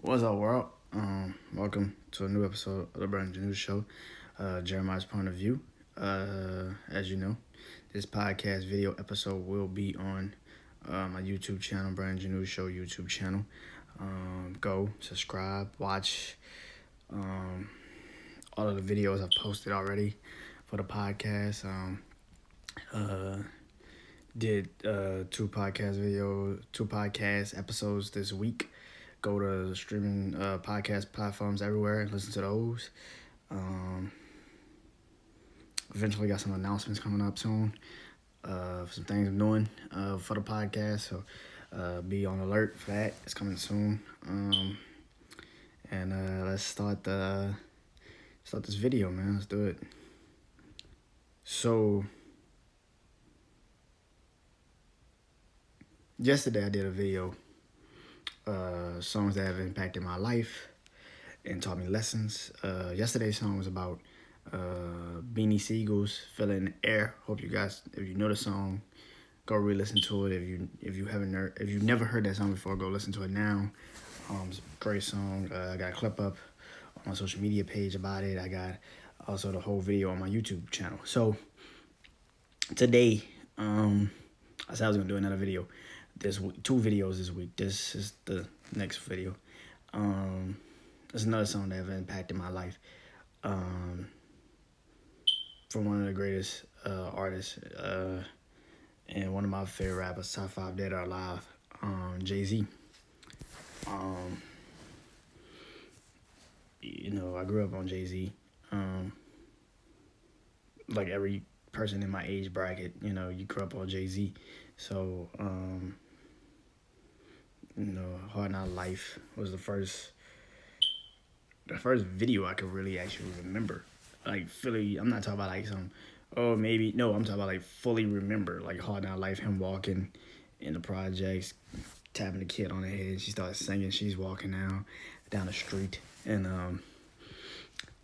What's up, world? Welcome to a new episode of the Janeau Show, Jeremiah's Point of View. As you know, this podcast video episode will be on my YouTube channel, Janeau Show YouTube channel. Go subscribe, watch all of the videos I've posted already for the podcast. Did two podcast episodes this week. Go to streaming podcast platforms everywhere and listen to those. Eventually got some announcements coming up soon. Some things I'm doing for the podcast, so be on alert for that. It's coming soon. And let's start this video, man. Let's do it. So yesterday I did a video, songs that have impacted my life and taught me lessons. Yesterday's song was about Beanie Siegel's "Feeling in the Air." Hope you guys, if you know the song, go re-listen to it. If you've never heard that song before, go listen to it now. It's a great song. I got a clip up on my social media page about it. I got also the whole video on my YouTube channel. So today, I said I was gonna do another video this week, 2 videos this week. This is the next video. There's another song that have impacted my life. From one of the greatest artists and one of my favorite rappers, top 5 dead or alive, Jay-Z. I grew up on Jay-Z. Like every person in my age bracket, you grew up on Jay-Z. So, Hard Knock Life was the first video I could really actually remember. Like, fully, I'm not talking about like I'm talking about like fully remember. Like Hard Knock Life, him walking in the projects, tapping the kid on the head. She started singing. She's walking down the street. And,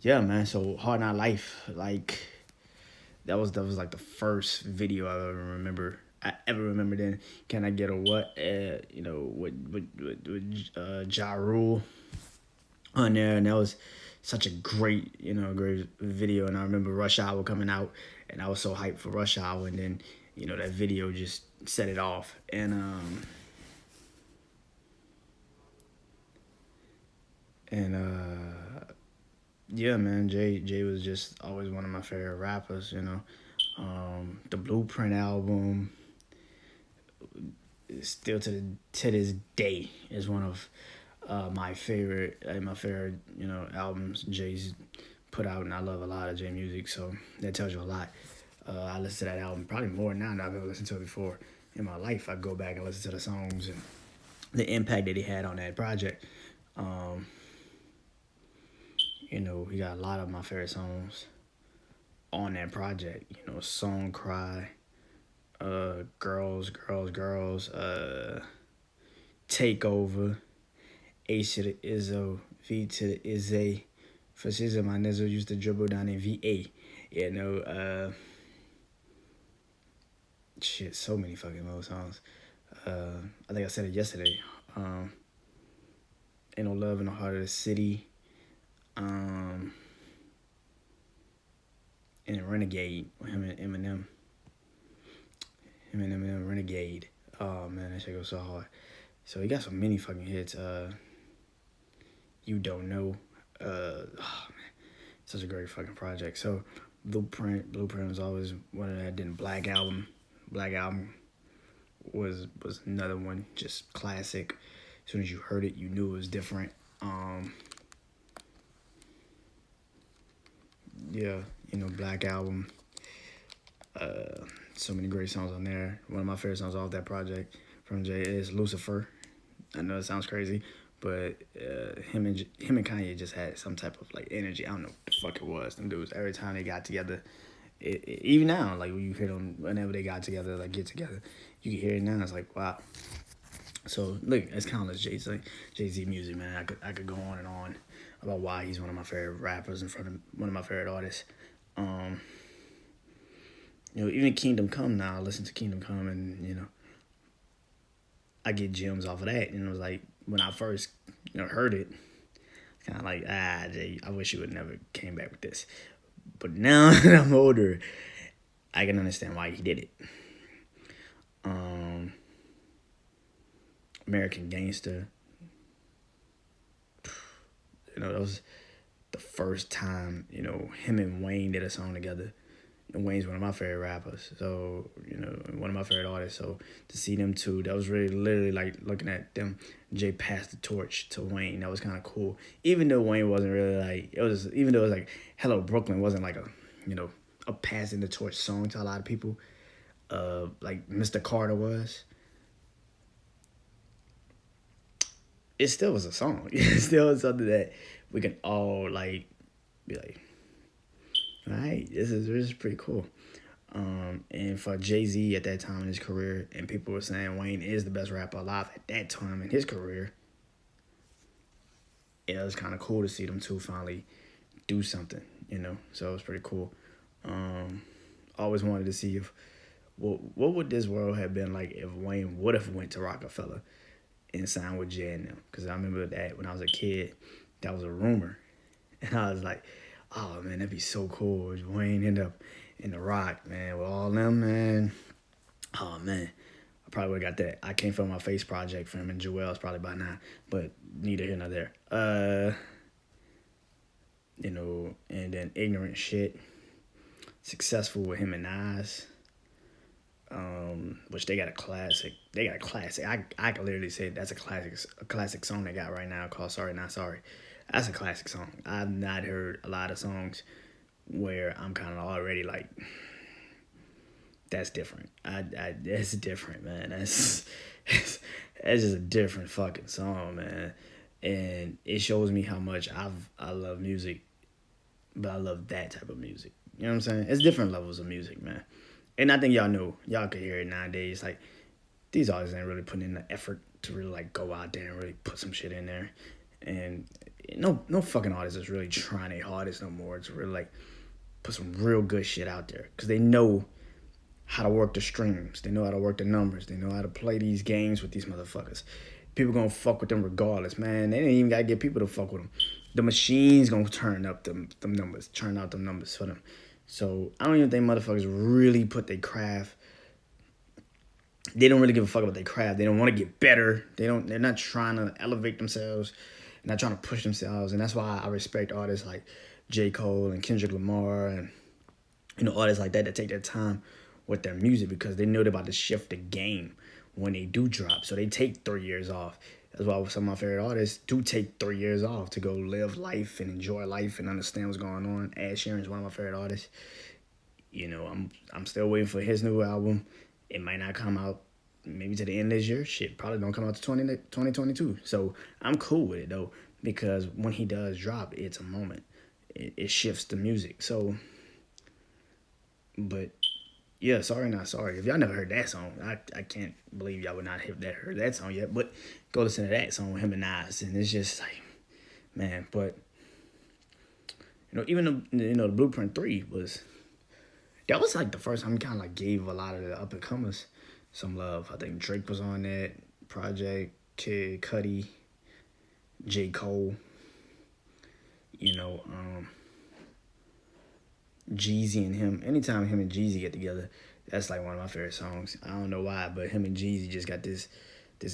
yeah, man. So Hard Knock Life, like, that was like the first video I ever remember. Then Can I Get a What? With Ja Rule on there, and that was such a great video. And I remember Rush Hour coming out, and I was so hyped for Rush Hour, and then that video just set it off. Yeah, man, Jay was just always one of my favorite rappers. The Blueprint album, still to this day, is one of my favorite albums Jay's put out, and I love a lot of Jay music, so that tells you a lot. I listen to that album probably more now than I've ever listened to it before in my life. I go back and listen to the songs and the impact that he had on that project. He got a lot of my favorite songs on that project. Song Cry, Girls, Take Over, H to the Izzo, V to the Izzy. For season, my Nizzo used to dribble down in VA. So many fucking little songs. I think I said it yesterday. Ain't No Love in the Heart of the City. And Renegade with him and Eminem. Renegade. Oh man, that shit goes so hard. So he got so many fucking hits. You Don't Know. Man, such a great fucking project. So Blueprint was always one of that. Then Black Album was another one, just classic. As soon as you heard it, you knew it was different. Black Album. So many great songs on there. One of my favorite songs off that project from Jay is Lucifer. I know it sounds crazy, but him and Kanye just had some type of like energy. I don't know what the fuck it was. Them dudes, every time they got together, even now, like when you hear them, whenever they got together, like get together, you can hear it now. It's like, wow. So look, it's countless Jay-Z music, man. I could go on and on about why he's one of my favorite rappers and one of my favorite artists. Even Kingdom Come now. I listen to Kingdom Come, and I get gems off of that. And it was like when I first heard it, kind of like Jay, I wish you would never came back with this. But now that I'm older, I can understand why he did it. American Gangster. That was the first time, him and Wayne did a song together. And Wayne's one of my favorite rappers. So, one of my favorite artists. So to see them two, that was really literally like looking at them. Jay passed the torch to Wayne. That was kind of cool. Even though Wayne wasn't really like, even though it was like Hello Brooklyn wasn't like a passing the torch song to a lot of people. Like Mr. Carter was. It still was a song. It still was something that we can all like be like, all right, this is pretty cool. And for Jay-Z at that time in his career, and people were saying Wayne is the best rapper alive at that time in his career, it was kind of cool to see them two finally do something, So it was pretty cool. Always wanted to see what would this world have been like if Wayne would have went to Rockefeller and signed with Janeau. Because I remember that when I was a kid, that was a rumor. And I was like, oh, man, that'd be so cool if Wayne ended up in the Rock, man, with all them, man. Oh, man. I probably would have got that I Can't Feel My Face project from him and Joel's probably by now. But neither here nor there. And then Ignorant Shit. Successful with him and Nas. Which they got a classic. I can literally say that's a classic song they got right now called Sorry Not Sorry. That's a classic song. I've not heard a lot of songs where I'm kind of already like, that's different. That's different, man. That's just a different fucking song, man. And it shows me how much I love music, but I love that type of music. You know what I'm saying? It's different levels of music, man. And I think y'all can hear it nowadays. Like, these artists ain't really putting in the effort to really, like, go out there and really put some shit in there. And no fucking artist is really trying their hardest no more to really, like, put some real good shit out there. Because they know how to work the streams. They know how to work the numbers. They know how to play these games with these motherfuckers. People gonna fuck with them regardless, man. They ain't even gotta get people to fuck with them. The machine's gonna turn up them numbers. Turn out them numbers for them. So I don't even think motherfuckers really put their craft. They don't really give a fuck about their craft. They don't want to get better. They're not trying to elevate themselves. They're not trying to push themselves. And that's why I respect artists like J. Cole and Kendrick Lamar and artists like that take their time with their music because they know they're about to shift the game when they do drop. So they take 3 years off. That's why some of my favorite artists do take 3 years off to go live life and enjoy life and understand what's going on. Ed Sheeran is one of my favorite artists. I'm still waiting for his new album. It might not come out maybe to the end of this year. Shit, probably don't come out to 2022. So I'm cool with it, though, because when he does drop, it's a moment. It shifts the music. So, but yeah, Sorry Not Sorry. If y'all never heard that song, I can't believe y'all would not have heard that song yet. But go listen to that song with him and Nas, and it's just like, man. But even the Blueprint 3 was like the first time he kind of like gave a lot of the up and comers some love. I think Drake was on that project, Kid Cudi, J. Cole. Jeezy and him. Anytime him and Jeezy get together, that's like one of my favorite songs. I don't know why, but him and Jeezy just got this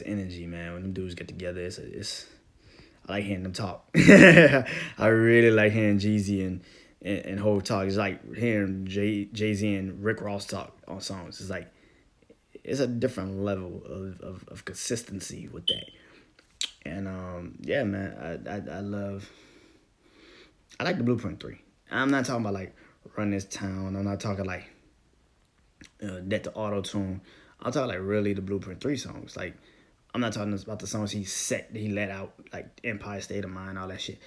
energy, man. When them dudes get together, it's I like hearing them talk. I really like hearing Jeezy and Hov talk. It's like hearing Jay-Z and Rick Ross talk on songs. It's like it's a different level of consistency with that. And yeah, man, I like the Blueprint 3. I'm not talking about like Run This Town. I'm not talking like That to Auto Tune. I'm talking like really the Blueprint 3 songs. Like, I'm not talking about the songs he let out, like Empire State of Mind, all that shit.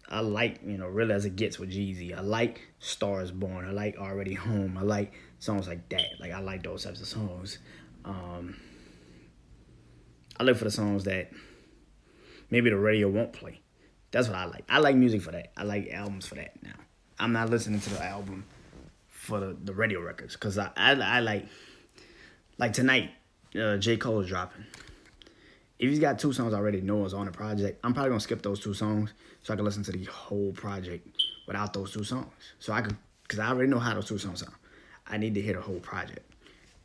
I like, Real As It Gets with Jeezy. I like Stars Born. I like Already Home. I like songs like that. Like, I like those types of songs. I look for the songs that maybe the radio won't play. That's what I like. I like music for that. I like albums for that now. I'm not listening to the album for the radio records because I like tonight, J. Cole is dropping. if he's got 2 songs I already know is on the project, I'm probably gonna skip those 2 songs so I can listen to the whole project without those 2 songs. So I could, cause I already know how those 2 songs sound. I need to hear the whole project,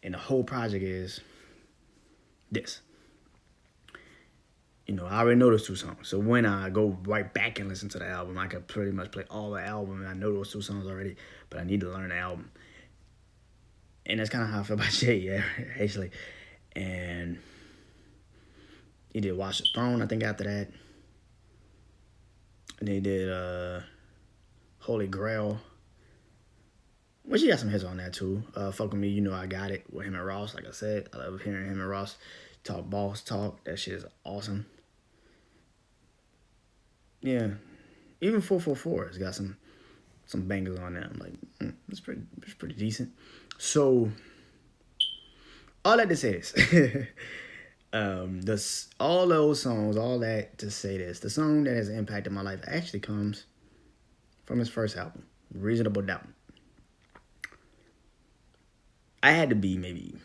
and the whole project is this. You know, I already know those 2 songs. So when I go right back and listen to the album, I can pretty much play all the album, and I know those 2 songs already, but I need to learn the album. And that's kind of how I feel about Jay, yeah, actually. And he did Watch the Throne, I think, after that. And they did Holy Grail, which he got some hits on that too. Fuck With Me, You Know I Got It, with him and Ross. Like I said, I love hearing him and Ross talk boss talk. That shit is awesome. Yeah, even 444 has got some bangers on there. I'm like, it's pretty decent. So all that to say this, all those songs, all that to say this, the song that has impacted my life actually comes from his first album, Reasonable Doubt. I had to be maybe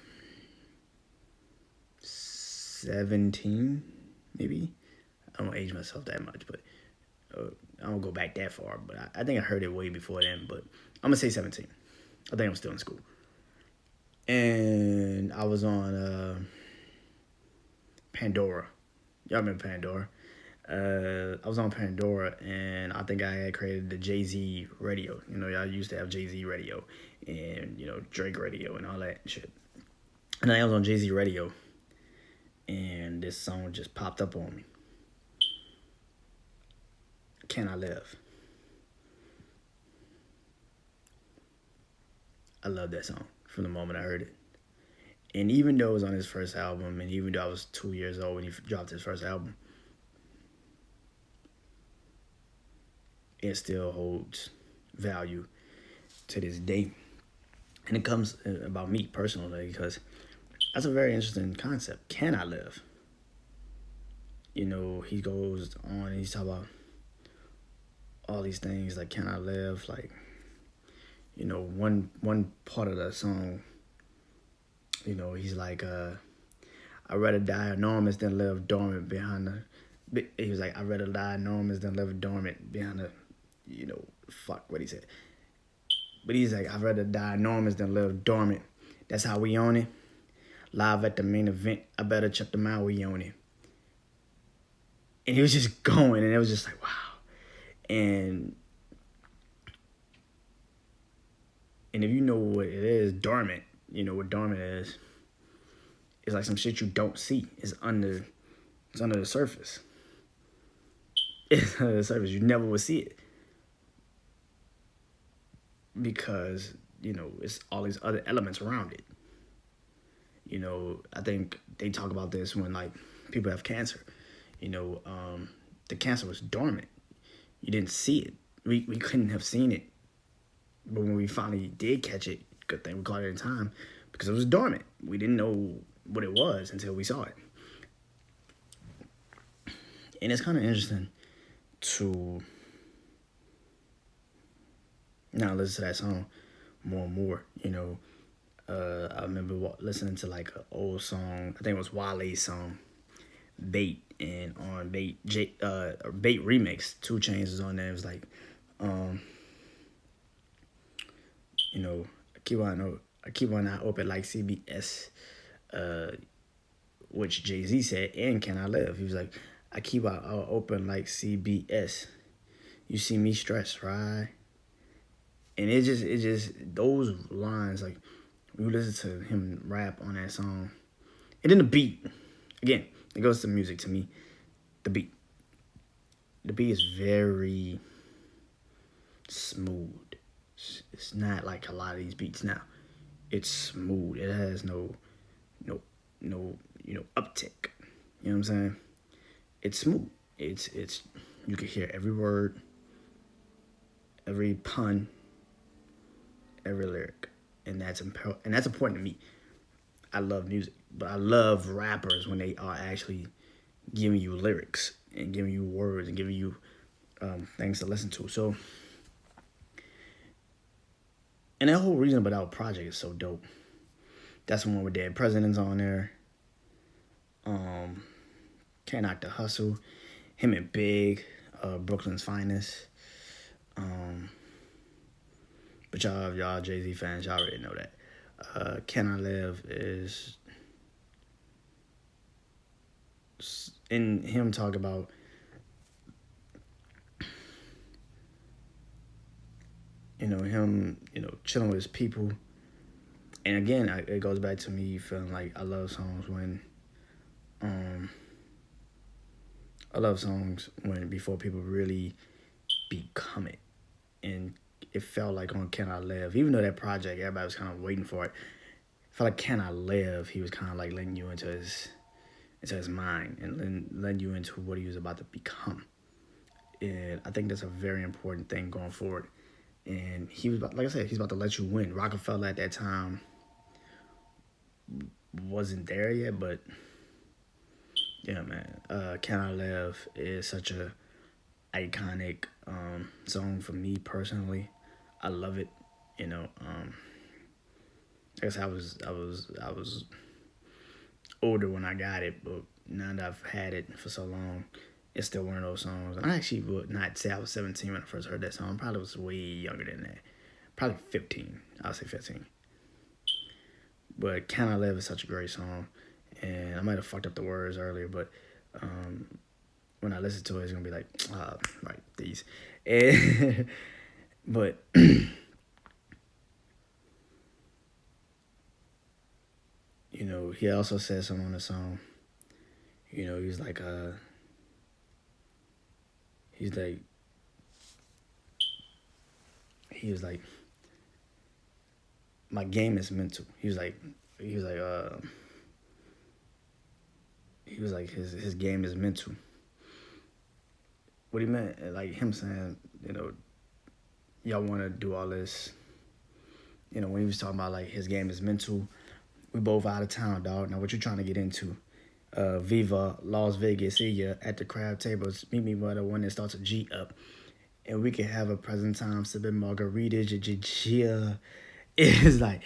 17, maybe. I don't age myself that much, but I don't go back that far. But I think I heard it way before then. But I'm gonna say 17. I think I'm still in school, and I was on Pandora. Y'all remember Pandora? I was on Pandora, and I think I had created the Jay-Z radio. You know, y'all used to have Jay-Z radio, and, you know, Drake radio and all that shit. And I was on Jay-Z radio, and this song just popped up on me. Can I Live? I love that song from the moment I heard it. And even though it was on his first album, and even though I was 2 years old when he dropped his first album, it still holds value to this day. And it comes about me personally, because that's a very interesting concept. Can I live? You know, he goes on and he's talking about all these things like, can I live? Like, you know, one part of the song, you know, he's like, I'd rather die enormous than live dormant behind the... He was like, I'd rather die enormous than live dormant behind the... You know, fuck what he said. But he's like, I'd rather die enormous than live dormant. That's how we own it. Live at the main event. I better check them out. We own it. And he was just going, and it was just like, wow. And if you know what it is, dormant, you know what dormant is. It's like some shit you don't see. It's under the surface. It's under the surface. You never will see it. Because, you know, it's all these other elements around it. You know, I think they talk about this when, like, people have cancer. You know, the cancer was dormant. You didn't see it. We couldn't have seen it. But when we finally did catch it, good thing we caught it in time, because it was dormant. We didn't know what it was until we saw it. And it's kind of interesting to now listen to that song more and more. You know, I remember listening to like an old song. I think it was Wale's song, Bait, and on Bait Bait remix, 2 Chainz is on there. It was like, you know, I keep on eye open like CBS, which Jay-Z said, and Can I Live? He was like, I keep out open like CBS. You see me stressed, right? And it just those lines, like, when you listen to him rap on that song, and then the beat, again, it goes to music to me. The beat is very smooth. It's not like a lot of these beats now. It's smooth. It has no uptick. You know what I'm saying? It's smooth. It's you can hear every word, every pun, every lyric, and that's important to me. I love music, but I love rappers when they are actually giving you lyrics and giving you words and giving you things to listen to. So, and that whole Reasonable Doubt project is so dope. That's the one with Dead Presidents on there. Can't Knock the Hustle. Him and Big, Brooklyn's Finest. But y'all Jay-Z fans, y'all already know that. Can I Live is in him talk about him chilling with his people. And again, it goes back to me feeling like I love songs when before people really become it. And it felt like on Can I Live, even though that project everybody was kind of waiting for it, felt like Can I Live, he was kind of like letting you into his mind and letting you into what he was about to become. And I think that's a very important thing going forward. And he was, like I said, he's about to let you win. Rockefeller at that time wasn't there yet, but yeah, man. Can I Live is such a iconic song for me personally. I love it. I guess I was older when I got it, but now that I've had it for so long, it's still one of those songs. And I actually would not say I was 17 when I first heard that song. I probably was way younger than that. Probably 15. I'll say 15. But Can I Live is such a great song. And I might have fucked up the words earlier, but when I listen to it, it's going to be like, right, these. And, but he also said something on the song. He's like, he was like, my game is mental. He was like, his game is mental. What he meant, like him saying, y'all want to do all this. When he was talking about like his game is mental, we both out of town, dog. Now what you trying to get into? Viva Las Vegas, see ya at the crab tables. Meet me by the one that starts a G up, and we can have a present time sipping margaritas. It's like,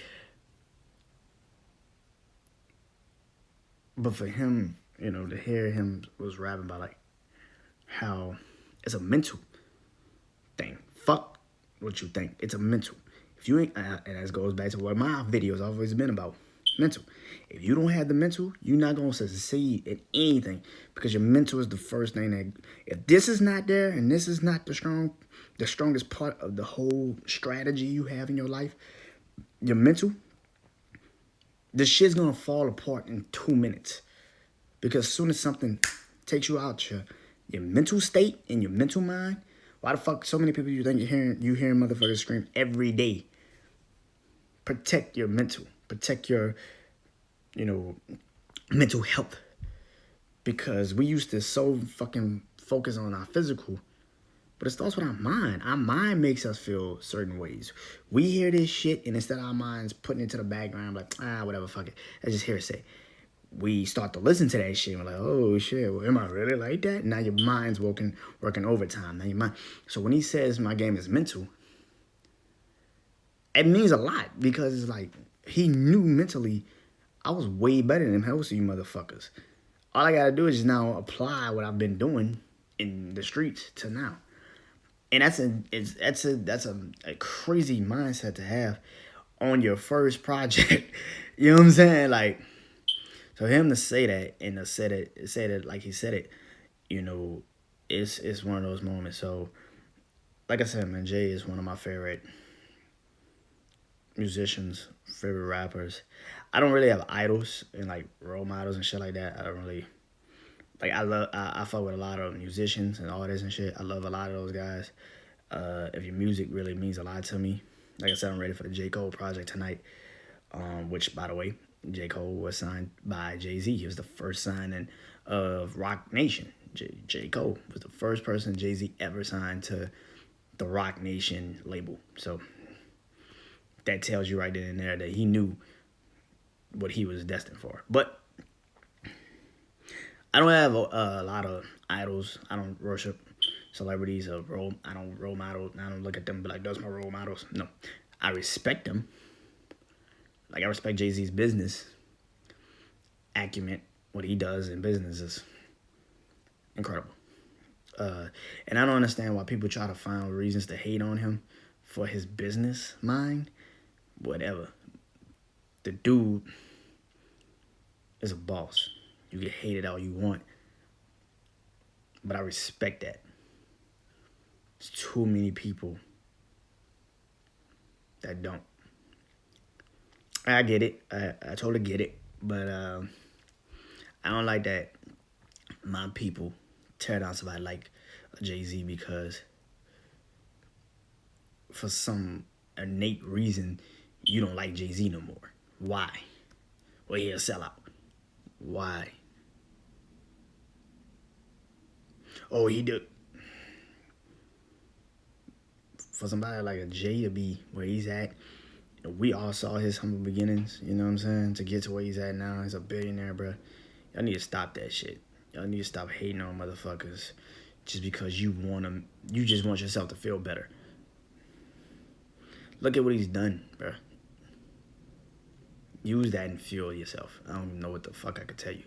but for him, to hear him was rapping about like how it's a mental thing. Fuck what you think. It's a mental. If you ain't, and that goes back to what my videos have always been about. Mental. If you don't have the mental, you're not going to succeed at anything, because your mental is the first thing that, if this is not there and this is not the strongest part of the whole strategy you have in your life, your mental, the shit's going to fall apart in 2 minutes. Because as soon as something takes you out your mental state and your mental mind, why the fuck so many people you think you hearing motherfuckers scream every day? Protect your mental. Protect your, mental health. Because we used to so fucking focus on our physical, but it starts with our mind. Our mind makes us feel certain ways. We hear this shit, and instead of our minds putting it to the background, like, whatever, fuck it, that's just hearsay. We start to listen to that shit, and we're like, oh shit, well, am I really like that? Now your mind's working overtime. Now your mind. So when he says my game is mental, it means a lot, because it's like, he knew mentally I was way better than most of you motherfuckers. All I gotta do is now apply what I've been doing in the streets to now. And that's a crazy mindset to have on your first project. You know what I'm saying? Like, so him to say that and to say it like he said it, it's one of those moments. So, like I said, man, Jay is one of my favorite musicians, favorite rappers. I don't really have idols and like role models and shit like that. I don't really like. I fuck with a lot of musicians and artists and shit. I love a lot of those guys. If your music really means a lot to me, like I said, I'm ready for the J. Cole project tonight. Which, by the way, J. Cole was signed by Jay-Z. He was the first signing of Roc Nation. J. Cole was the first person Jay-Z ever signed to the Roc Nation label. So that tells you right then and there that he knew what he was destined for. But I don't have a lot of idols. I don't worship celebrities or I don't role model. I don't look at them and be like, those are my role models. No, I respect them. Like, I respect Jay-Z's business acumen, what he does in businesses. incredible. And I don't understand why people try to find reasons to hate on him for his business mind. Whatever. The dude is a boss. You get hated all you want. But I respect that. There's too many people that don't. I get it. I totally get it. But I don't like that my people tear down somebody like Jay-Z because for some innate reason you don't like Jay-Z no more. Why? Well, he a sellout. Why? Oh, he did. For somebody like a Jay to be where he's at, we all saw his humble beginnings, you know what I'm saying? To get to where he's at now, he's a billionaire, bro. Y'all need to stop that shit. Y'all need to stop hating on motherfuckers just because you just want yourself to feel better. Look at what he's done, bro. Use that and fuel yourself. I don't even know what the fuck I could tell you.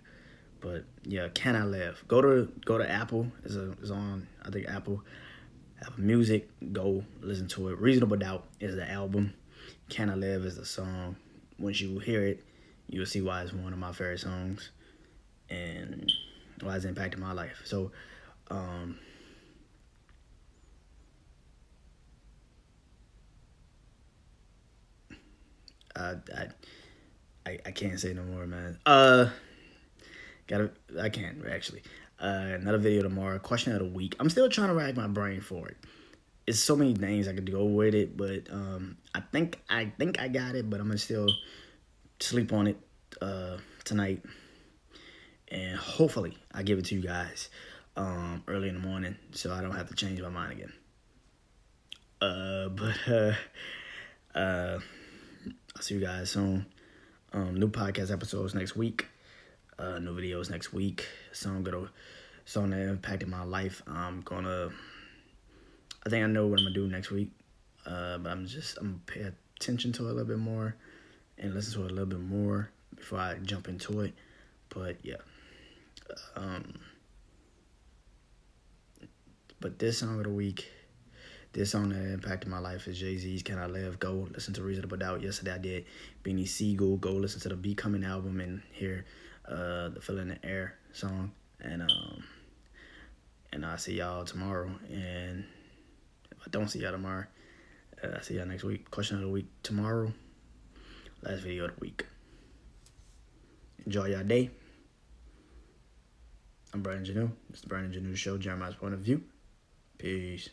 But yeah, Can I Live? Go to Apple. It's on, I think, Apple Music. Go listen to it. Reasonable Doubt is the album. Can I Live is the song. Once you hear it, you'll see why it's one of my favorite songs and why it's impacted my life. So, I can't say no more, man. I can't actually. Another video tomorrow. Question of the week. I'm still trying to rack my brain for it. It's so many things I could go with it, but I think I got it, but I'm gonna still sleep on it tonight, and hopefully I give it to you guys early in the morning, so I don't have to change my mind again. I'll see you guys soon. New podcast episodes next week. New videos next week. Song that impacted my life. I think I know what I'm gonna do next week. But I'm gonna pay attention to it a little bit more and listen to it a little bit more before I jump into it. But yeah. But this song of the week, this song that impacted my life is Jay-Z's Can I Live? Go listen to Reasonable Doubt. Yesterday I did Beanie Siegel. Go listen to the Becoming album and hear the Feel in the Air song. And I'll see y'all tomorrow. And if I don't see y'all tomorrow, I'll see y'all next week. Question of the week tomorrow. Last video of the week. Enjoy y'all day. I'm Brian Janeau. It's the Brian Janeau Show, Jeremiah's Point of View. Peace.